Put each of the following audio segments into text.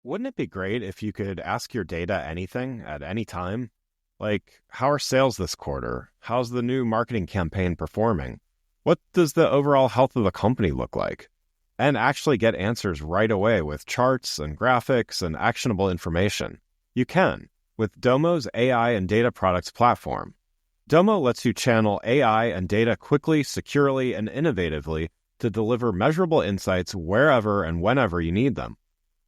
Wouldn't it be great if you could ask your data anything at any time? Like, how are sales this quarter? How's the new marketing campaign performing? What does the overall health of the company look like? And actually get answers right away with charts and graphics and actionable information. You can with Domo's AI and data products platform. Domo lets you channel AI and data quickly, securely, and innovatively to deliver measurable insights wherever and whenever you need them.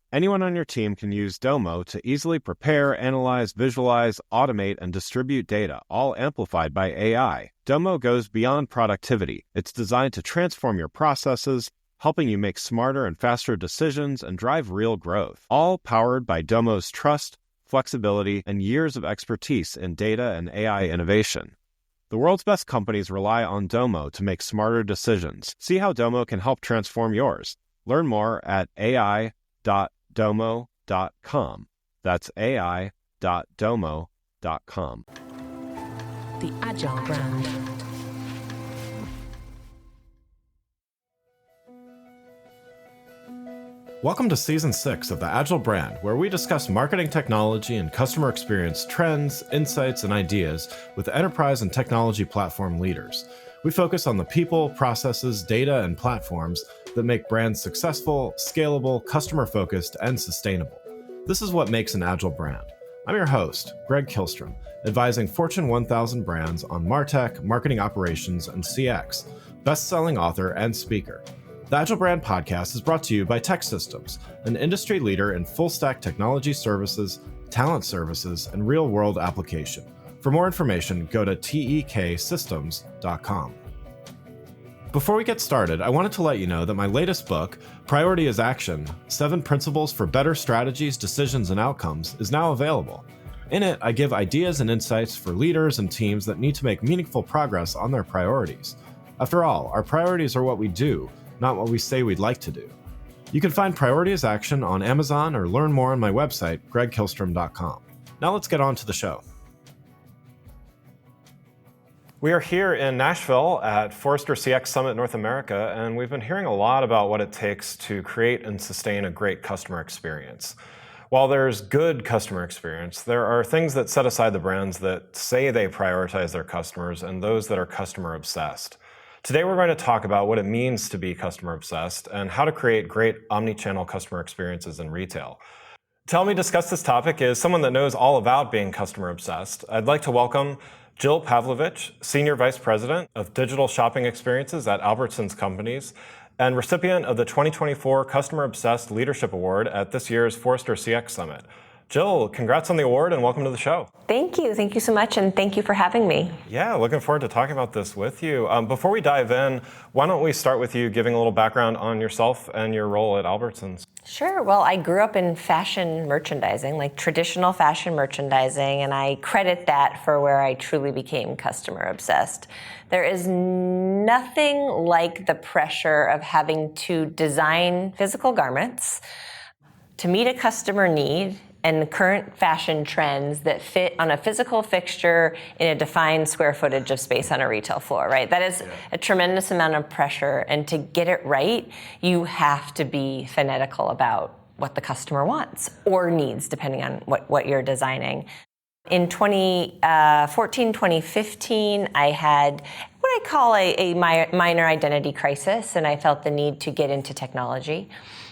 Anyone on your team can use Domo to easily prepare, analyze, visualize, automate, and distribute data, all amplified by AI. Domo goes beyond productivity. It's designed to transform your processes, helping you make smarter and faster decisions and drive real growth. All powered by Domo's trust, flexibility, and years of expertise in data and AI innovation. The world's best companies rely on Domo to make smarter decisions. See how Domo can help transform yours. Learn more at ai.domo.com. That's ai.domo.com. The Agile Brand. Welcome to Season 6 of the Agile Brand, where we discuss marketing technology and customer experience trends, insights, and ideas with enterprise and technology platform leaders. We focus on the people, processes, data, and platforms that make brands successful, scalable, customer-focused, and sustainable. This is what makes an Agile brand. I'm your host, Greg Kihlstrom, advising Fortune 1000 brands on MarTech, marketing operations, and CX, best-selling author and speaker. The Agile Brand podcast is brought to you by TechSystems, an industry leader in full-stack technology services, talent services, and real-world application. For more information, go to teksystems.com. Before we get started, I wanted to let you know that my latest book, Priority is Action: 7 Principles for Better Strategies, Decisions, and Outcomes, is now available. In it, I give ideas and insights for leaders and teams that need to make meaningful progress on their priorities. After all, our priorities are what we do, not what we say we'd like to do. You can find Priority is Action on Amazon or learn more on my website, gregkihlstrom.com. Now let's get on to the show. We are here in Nashville at Forrester CX Summit North America, and we've been hearing a lot about what it takes to create and sustain a great customer experience. While there's good customer experience, there are things that set aside the brands that say they prioritize their customers and those that are customer obsessed. Today we're going to talk about what it means to be customer obsessed and how to create great omnichannel customer experiences in retail. To help me discuss this topic is someone that knows all about being customer obsessed. I'd like to welcome Jill Pavlovich, Senior Vice President of Digital Shopping Experiences at Albertsons Companies and recipient of the 2024 Customer Obsessed Leadership Award at this year's Forrester CX Summit. Jill, congrats on the award and welcome to the show. Thank you. Thank you so much, and thank you for having me. Yeah, looking forward to talking about this with you. Before we dive in, why don't we start with you giving a little background on yourself and your role at Albertsons? Sure. Well, I grew up in fashion merchandising, like traditional fashion merchandising, and I credit that for where I truly became customer obsessed. There is nothing like the pressure of having to design physical garments to meet a customer need and the current fashion trends that fit on a physical fixture in a defined square footage of space on a retail floor, right? That is a tremendous amount of pressure, and to get it right, you have to be fanatical about what the customer wants or needs, depending on what you're designing. In 2014, 2015, I had what I call a minor identity crisis, and I felt the need to get into technology.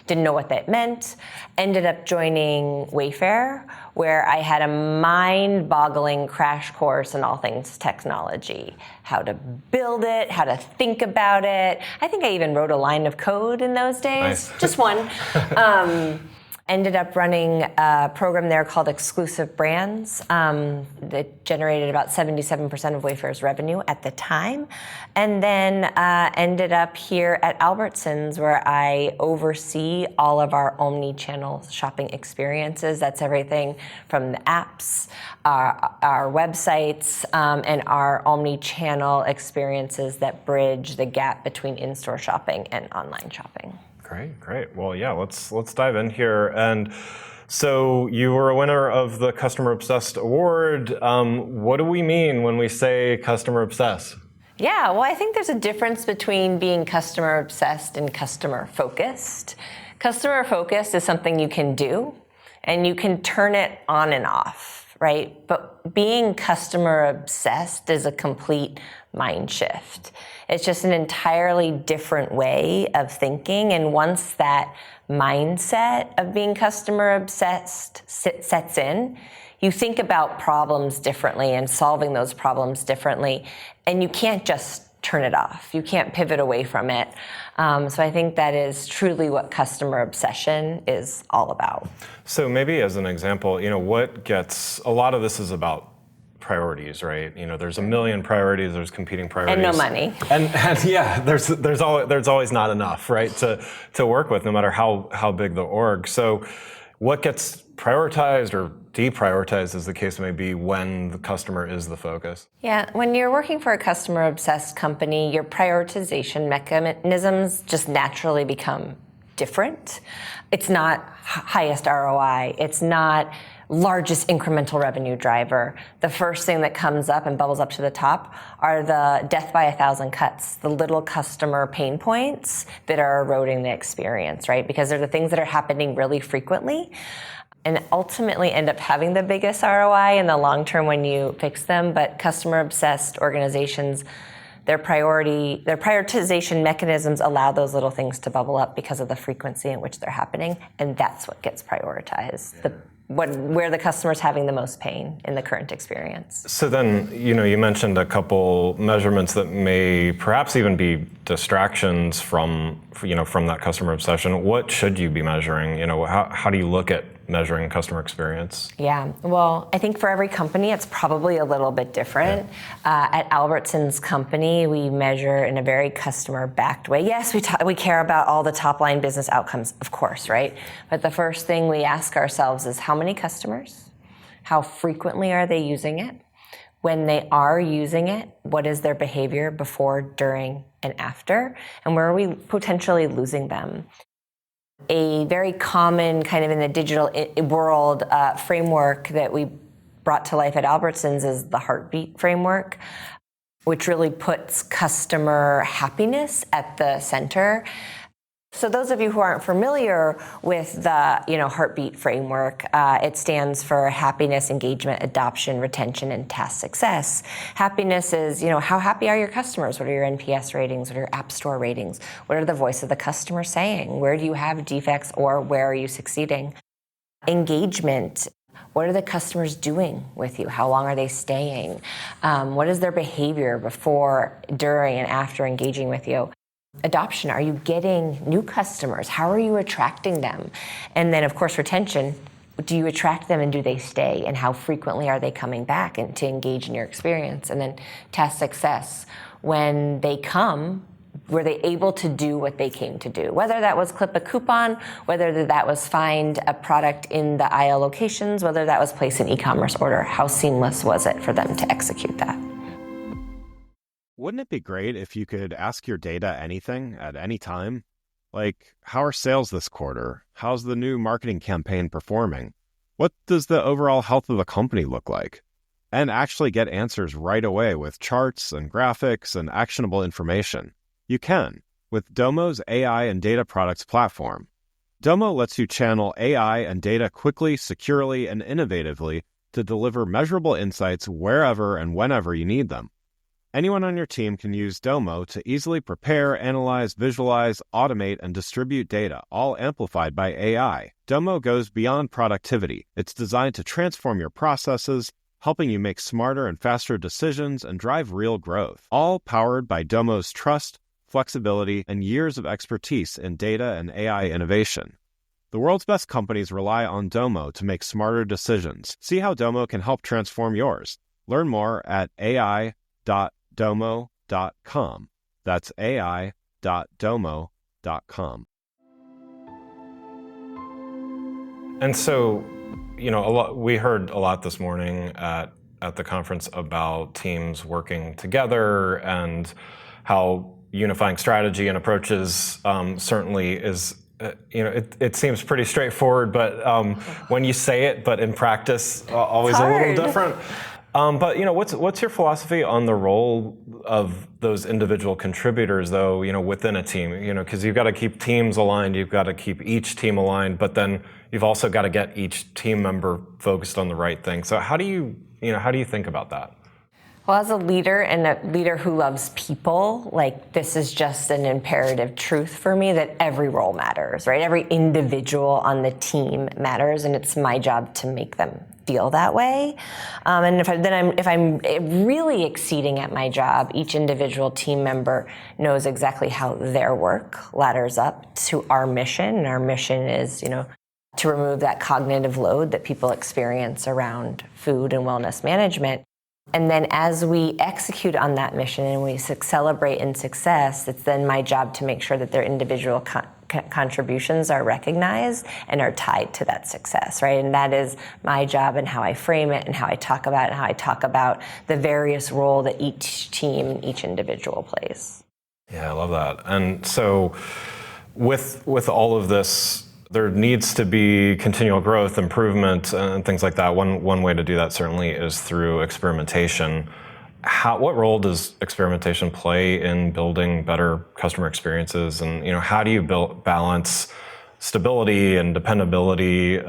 Didn't know what that meant. Ended up joining Wayfair, where I had a mind-boggling crash course in all things technology. How to build it, how to think about it. I think I even wrote a line of code in those days. Nice. Just one. Ended up running a program there called Exclusive Brands that generated about 77% of Wayfair's revenue at the time. And then ended up here at Albertsons, where I oversee all of our omni-channel shopping experiences. That's everything from the apps, our websites, and our omni-channel experiences that bridge the gap between in-store shopping and online shopping. Great. Well, yeah, let's dive in here. And so you were a winner of the Customer Obsessed Award. What do we mean when we say customer obsessed? Yeah, well, I think there's a difference between being customer obsessed and customer focused. Customer focused is something you can do. and you can turn it on and off, right? But being customer obsessed is a complete mind shift. It's just an entirely different way of thinking. And once that mindset of being customer obsessed sets in, you think about problems differently and solving those problems differently. And you can't just turn it off. You can't pivot away from it. So I think that is truly what customer obsession is all about. So maybe as an example, a lot of this is about priorities, right? There's a million priorities, there's competing priorities. And no money. And yeah, there's always not enough, right, to work with, no matter how big the org. So what gets prioritized or deprioritized, as the case may be, when the customer is the focus? Yeah, when you're working for a customer-obsessed company, your prioritization mechanisms just naturally become different. It's not highest ROI. It's not largest incremental revenue driver. The first thing that comes up and bubbles up to the top are the death by 1,000 cuts, the little customer pain points that are eroding the experience, right? Because they're the things that are happening really frequently and ultimately end up having the biggest ROI in the long term when you fix them. But customer-obsessed organizations, their prioritization mechanisms allow those little things to bubble up because of the frequency in which they're happening, and that's what gets prioritized. Where the customer's having the most pain in the current experience. So then, you mentioned a couple measurements that may perhaps even be distractions from that customer obsession. What should you be measuring? How do you look at measuring customer experience? Yeah, well, I think for every company, it's probably a little bit different. Yeah. At Albertsons Company, we measure in a very customer-backed way. Yes, we care about all the top-line business outcomes, of course, right? But the first thing we ask ourselves is how many customers? How frequently are they using it? When they are using it, what is their behavior before, during, and after? And where are we potentially losing them? A very common kind of in the digital world framework that we brought to life at Albertsons is the heartbeat framework, which really puts customer happiness at the center. So those of you who aren't familiar with the heartbeat framework, it stands for happiness, engagement, adoption, retention, and task success. Happiness is, how happy are your customers? What are your NPS ratings? What are your App Store ratings? What are the voice of the customer saying? Where do you have defects or where are you succeeding? Engagement. What are the customers doing with you? How long are they staying? What is their behavior before, during, and after engaging with you? Adoption, are you getting new customers? How are you attracting them? And then, of course, retention, do you attract them and do they stay? And how frequently are they coming back and to engage in your experience? And then task success, when they come, were they able to do what they came to do? Whether that was clip a coupon, whether that was find a product in the aisle locations, whether that was place an e-commerce order, how seamless was it for them to execute that? Wouldn't it be great if you could ask your data anything at any time? Like, how are sales this quarter? How's the new marketing campaign performing? What does the overall health of the company look like? And actually get answers right away with charts and graphics and actionable information. You can with Domo's AI and data products platform. Domo lets you channel AI and data quickly, securely, and innovatively to deliver measurable insights wherever and whenever you need them. Anyone on your team can use Domo to easily prepare, analyze, visualize, automate, and distribute data, all amplified by AI. Domo goes beyond productivity. It's designed to transform your processes, helping you make smarter and faster decisions and drive real growth. All powered by Domo's trust, flexibility, and years of expertise in data and AI innovation. The world's best companies rely on Domo to make smarter decisions. See how Domo can help transform yours. Learn more at ai.domo.com. That's ai.domo.com. And so, we heard a lot this morning at the conference about teams working together and how unifying strategy and approaches certainly is, it seems pretty straightforward, but when you say it, but in practice, always a little different. But what's your philosophy on the role of those individual contributors, though, within a team? Because you've got to keep teams aligned, you've got to keep each team aligned, but then you've also got to get each team member focused on the right thing. So how do you think about that? Well, as a leader and a leader who loves people, this is just an imperative truth for me that every role matters, right? Every individual on the team matters, and it's my job to make them feel that way. And if I'm really exceeding at my job, each individual team member knows exactly how their work ladders up to our mission, and our mission is, to remove that cognitive load that people experience around food and wellness management. And then as we execute on that mission and we celebrate in success, it's then my job to make sure that their individual contributions are recognized and are tied to that success, right? And that is my job and how I frame it and how I talk about it and how I talk about the various role that each team, each individual plays. Yeah, I love that. And so with all of this, there needs to be continual growth, improvement, and things like that. One way to do that certainly is through experimentation. What role does experimentation play in building better customer experiences? And how do you balance stability and dependability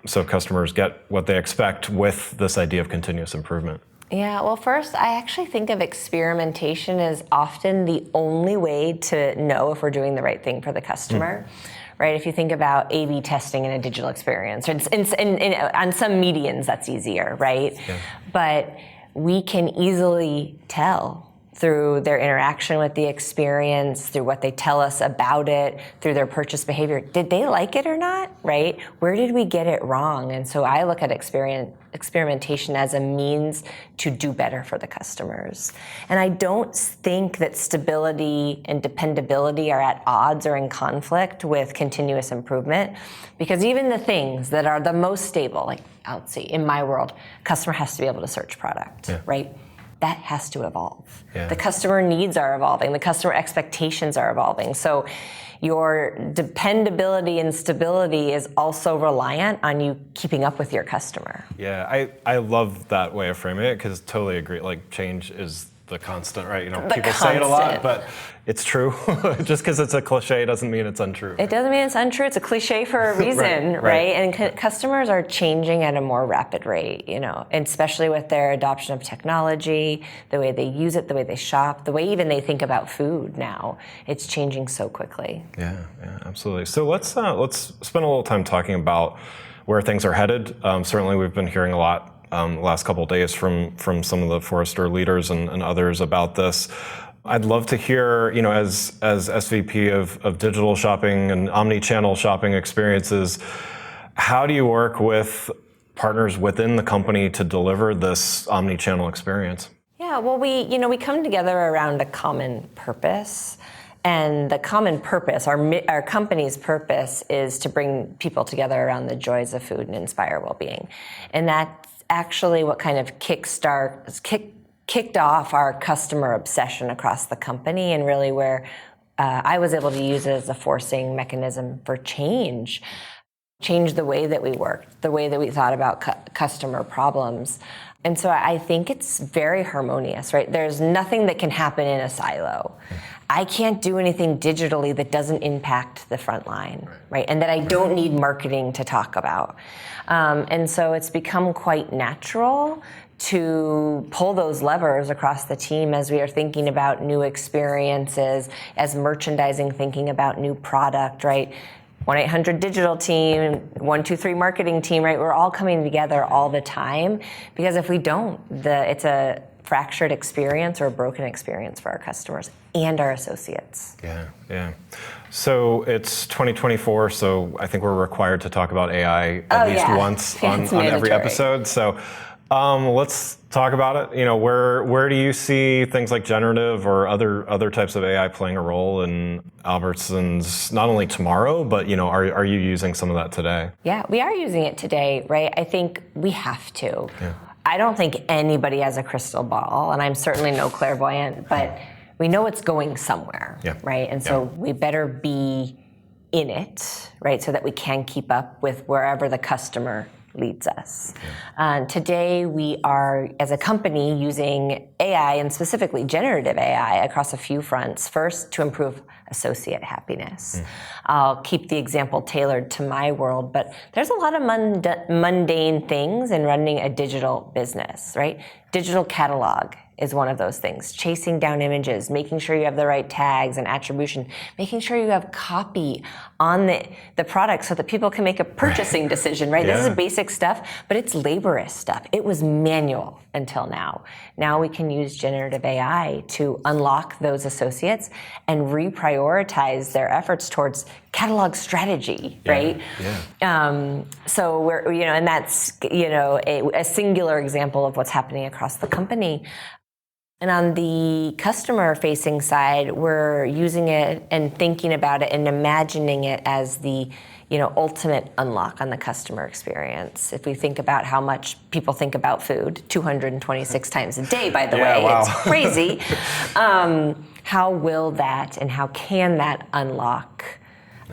so customers get what they expect with this idea of continuous improvement? Yeah, well, first, I actually think of experimentation as often the only way to know if we're doing the right thing for the customer. Right? If you think about A/B testing in a digital experience, or on some medians, that's easier, right? Yeah. But we can easily tell through their interaction with the experience, through what they tell us about it, through their purchase behavior. Did they like it or not, right? Where did we get it wrong? And so I look at experimentation as a means to do better for the customers. And I don't think that stability and dependability are at odds or in conflict with continuous improvement, because even the things that are the most stable, like let's see, in my world, customer has to be able to search product, right? That has to evolve. Yeah. The customer needs are evolving. The customer expectations are evolving. So your dependability and stability is also reliant on you keeping up with your customer. Yeah, I love that way of framing it, because totally agree. Change is the constant, right? People say it a lot, but it's true. Just because it's a cliche doesn't mean it's untrue. It doesn't mean it's untrue. It's a cliche for a reason, right? And customers are changing at a more rapid rate, and especially with their adoption of technology, the way they use it, the way they shop, the way even they think about food now. It's changing so quickly. Yeah, absolutely. So let's spend a little time talking about where things are headed. Certainly, we've been hearing a lot the last couple of days from some of the Forrester leaders and others about this. I'd love to hear, as SVP of digital shopping and omnichannel shopping experiences, how do you work with partners within the company to deliver this omnichannel experience? Yeah, well, we come together around a common purpose. And the common purpose, our company's purpose, is to bring people together around the joys of food and inspire well-being. And that's actually what kind of kicked off our customer obsession across the company, and really where I was able to use it as a forcing mechanism for change the way that we worked, the way that we thought about customer problems. And so I think it's very harmonious, right? There's nothing that can happen in a silo. I can't do anything digitally that doesn't impact the front line, right? And that I don't need marketing to talk about. And so it's become quite natural to pull those levers across the team as we are thinking about new experiences, as merchandising thinking about new product, right? 1-800 digital team, 123 marketing team, right? We're all coming together all the time, because if we don't, it's a fractured experience or a broken experience for our customers and our associates. Yeah. So it's 2024, so I think we're required to talk about AI at least once on every episode. So let's talk about it. Where do you see things like generative or other types of AI playing a role in Albertsons, not only tomorrow, but are you using some of that today? Yeah, we are using it today, right? I think we have to. Yeah. I don't think anybody has a crystal ball, and I'm certainly no clairvoyant, but we know it's going somewhere, right? And so we better be in it, right, so that we can keep up with wherever the customer leads us. Today, we are, as a company, using AI, and specifically generative AI, across a few fronts. First, to improve associate happiness. I'll keep the example tailored to my world, but there's a lot of mundane things in running a digital business, right? Digital catalog is one of those things. Chasing down images, making sure you have the right tags and attribution, making sure you have copy on the product so that people can make a purchasing decision, right? This is basic stuff, but it's laborious stuff. It was manual until now. Now we can use generative AI to unlock those associates and reprioritize their efforts towards catalog strategy, right? So we're, and that's, a singular example of what's happening across the company. And on the customer-facing side, we're using it and thinking about it and imagining it as the, ultimate unlock on the customer experience. If we think about how much people think about food, 226 times a day, by the way, wow. It's crazy. How will that and how can that unlock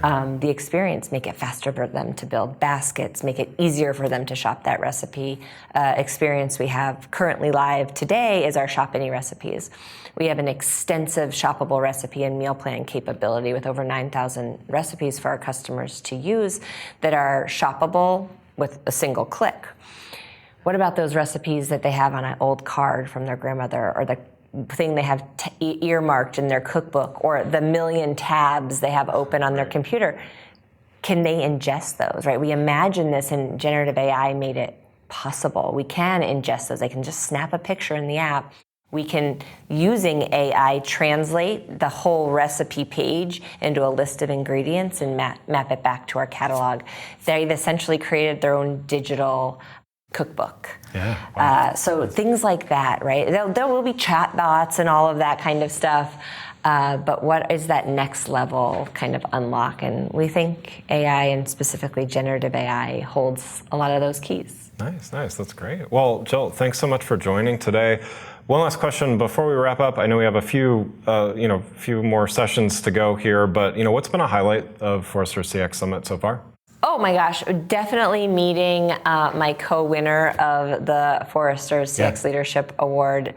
the experience, make it faster for them to build baskets, make it easier for them to shop that recipe. Experience we have currently live today is our Shop Any Recipes. We have an extensive shoppable recipe and meal plan capability with over 9,000 recipes for our customers to use that are shoppable with a single click. What about those recipes that they have on an old card from their grandmother, or the thing they have earmarked in their cookbook, or the million tabs they have open on their computer? Can they ingest those, right? We imagine this, and generative AI made it possible. We can ingest those. They can just snap a picture in the app. We can, using AI, translate the whole recipe page into a list of ingredients and map it back to our catalog. They've essentially created their own digital cookbook. So things like that, right? There will be chatbots and all of that kind of stuff, but what is that next level kind of unlock? And we think AI, and specifically generative AI, holds a lot of those keys. Nice. That's great. Well, Jill, thanks so much for joining today. One last question before we wrap up. I know we have a few more sessions to go here, but what's been a highlight of Forrester CX Summit so far? Oh my gosh, definitely meeting my co-winner of the Forrester CX Leadership Award,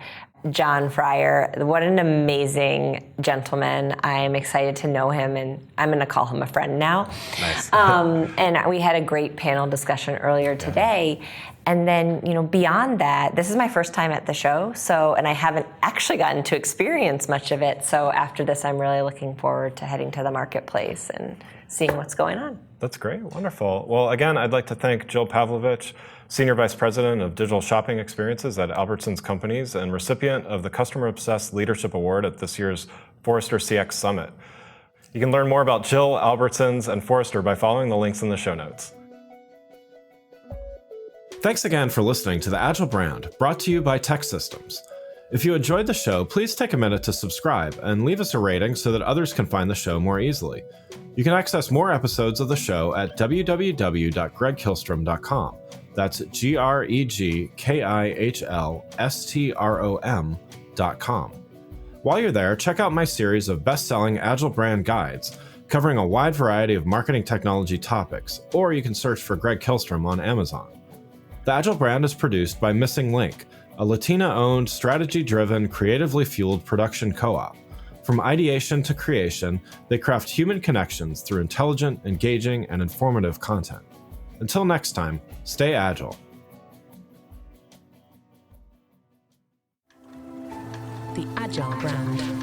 John Fryer. What an amazing gentleman. I'm excited to know him, and I'm going to call him a friend now. Nice. And we had a great panel discussion earlier today. And then, beyond that, this is my first time at the show, and I haven't actually gotten to experience much of it. So after this, I'm really looking forward to heading to the marketplace and seeing what's going on. That's great. Wonderful. Well, again, I'd like to thank Jill Pavlovich, Senior Vice President of Digital Shopping Experiences at Albertsons Companies and recipient of the Customer Obsessed Leadership Award at this year's Forrester CX Summit. You can learn more about Jill, Albertsons, and Forrester by following the links in the show notes. Thanks again for listening to The Agile Brand, brought to you by Tech Systems. If you enjoyed the show, please take a minute to subscribe and leave us a rating so that others can find the show more easily. You can access more episodes of the show at www.gregkihlstrom.com. That's GregKihlstrom.com. While you're there, check out my series of best-selling Agile Brand guides covering a wide variety of marketing technology topics, or you can search for Greg Kihlstrom on Amazon. The Agile Brand is produced by Missing Link, a Latina-owned, strategy-driven, creatively fueled production co-op. From ideation to creation, they craft human connections through intelligent, engaging, and informative content. Until next time, stay agile. The Agile Brand.